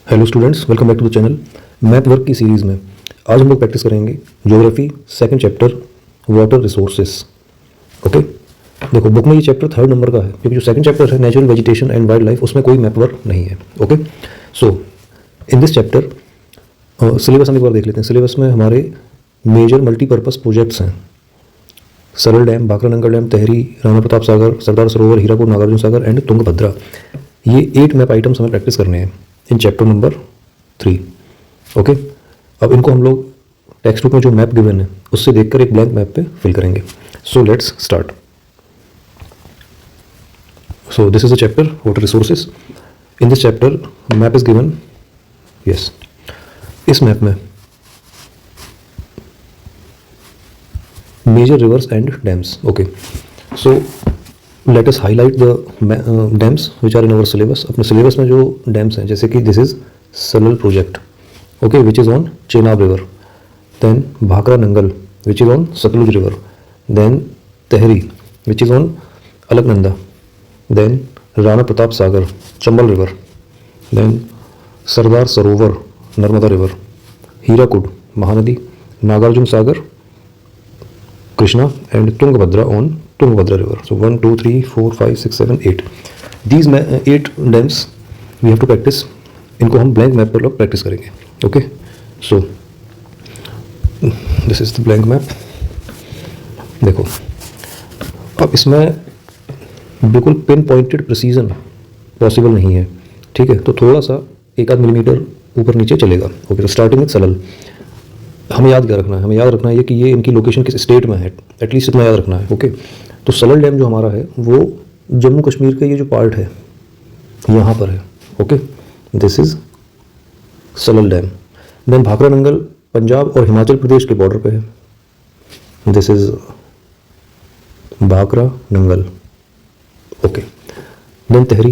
Hello students, welcome back to the channel. Map work की series में आज हम लोग प्रैक्टिस करेंगे geography second chapter water resources. Okay, देखो बुक में ये चैप्टर 3rd नंबर का है क्योंकि जो सेकंड चैप्टर है natural vegetation and wildlife उसमें कोई मैथ वर्क नहीं है। Okay, so in this chapter syllabus हम एक बार देख लेते हैं। सिलेबस में हमारे मेजर मल्टीपर्पज़ प्रोजेक्ट्स हैं सरल dam, Bhakra Nangal dam, tehri, Rana Pratap Sagar, Sardar Sarovar, Hirakud, Nagarjuna Sagar and Tungabhadra. ये 8 मैप आइटम्स हमें प्रैक्टिस करने हैं इन चैप्टर नंबर 3। ओके, अब इनको हम लोग टेक्स्ट बुक में जो मैप गिवन है उससे देखकर एक ब्लैंक मैप पे फिल करेंगे। So let's start. So this is a chapter water resources. In this chapter map is given. Yes, इस मैप में major rivers and dams. Okay, so let us highlight the dams which are in our syllabus. अपने syllabus में जो dams हैं, जैसे कि this is Salal project, okay, which is on Chenab river, then Bhakra Nangal which is on Sutlej river, then Tehri which is on Alaknanda, then Rana Pratap Sagar Chambal river, then Sardar Sarovar Narmada river, Hirakud Mahanadi, Nagarjuna Sagar Krishna and Tungabhadra on Tungabhadra river. So 1 2 3 4 5 6 7 8 these 8 dams we have to practice. इनको हम blank map पर लोग practice करेंगे। Okay, so this is the blank map. देखो, अब इसमें बिल्कुल pin pointed precision possible नहीं है, ठीक है, तो थोड़ा सा 1-8 मिलीमीटर ऊपर नीचे चलेगा। ओके, तो स्टार्टिंग विद सलल। हमें याद क्या रखना है? हमें याद रखना है कि ये इनकी लोकेशन किस स्टेट में है, एटलीस्ट इतना याद रखना है। ओके, तो सलल डैम जो हमारा है वो जम्मू कश्मीर का ये जो पार्ट है यहाँ पर है। Okay, this is Salal dam. Then Bhakra Nangal Punjab और हिमाचल प्रदेश के बॉर्डर पे है। This is Bhakra Nangal. Okay, then Tehri.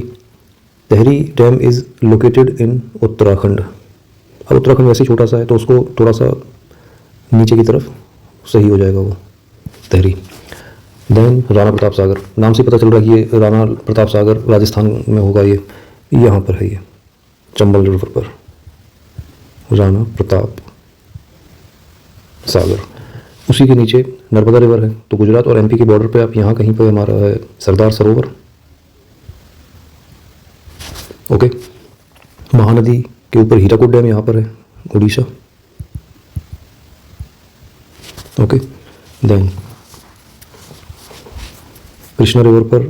Tehri dam is located in Uttarakhand. अब उत्तराखंड वैसे ही छोटा सा है तो उसको थोड़ा सा नीचे की तरफ सही हो जाएगा वो तहरी। देन राणा प्रताप सागर, नाम से पता चल रहा है कि ये राणा प्रताप सागर राजस्थान में होगा। ये यहाँ पर है, ये चंबल रिवर पर राणा प्रताप सागर। उसी के नीचे नर्मदा रिवर है, तो गुजरात और एमपी के बॉर्डर पे आप यहाँ कहीं पर हमारा है सरदार सरोवर। ओके, महानदी के ऊपर हीराकुड डैम यहाँ पर है, Orissa. Okay, then Krishna river पर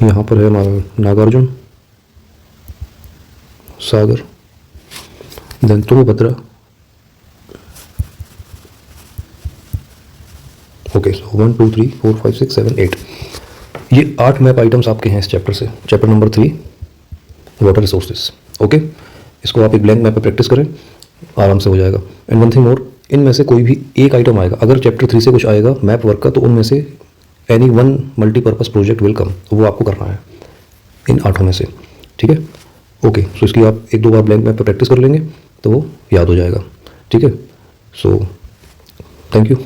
यहाँ पर है हमारा Nagarjuna Sagar. Then Tungabhadra. Okay, so 1 2 3 4 5 6 7 8 ये 8 मैप आइटम्स आपके हैं इस चैप्टर से, chapter number 3 water resources. Okay, इसको आप एक ब्लैंक मैप पे प्रैक्टिस करें, आराम से हो जाएगा। एंड वन थिंग मोर, इनमें से कोई भी एक आइटम आएगा, अगर चैप्टर 3 से कुछ आएगा मैप वर्क का, तो उनमें से any one multipurpose project will come, वो आपको करना है इन 8 में से, ठीक है। ओके, सो इसकी आप 1-2 बार ब्लैंक मैप पे प्रैक्टिस कर लेंगे तो वो याद हो जाएगा, ठीक है। So thank you.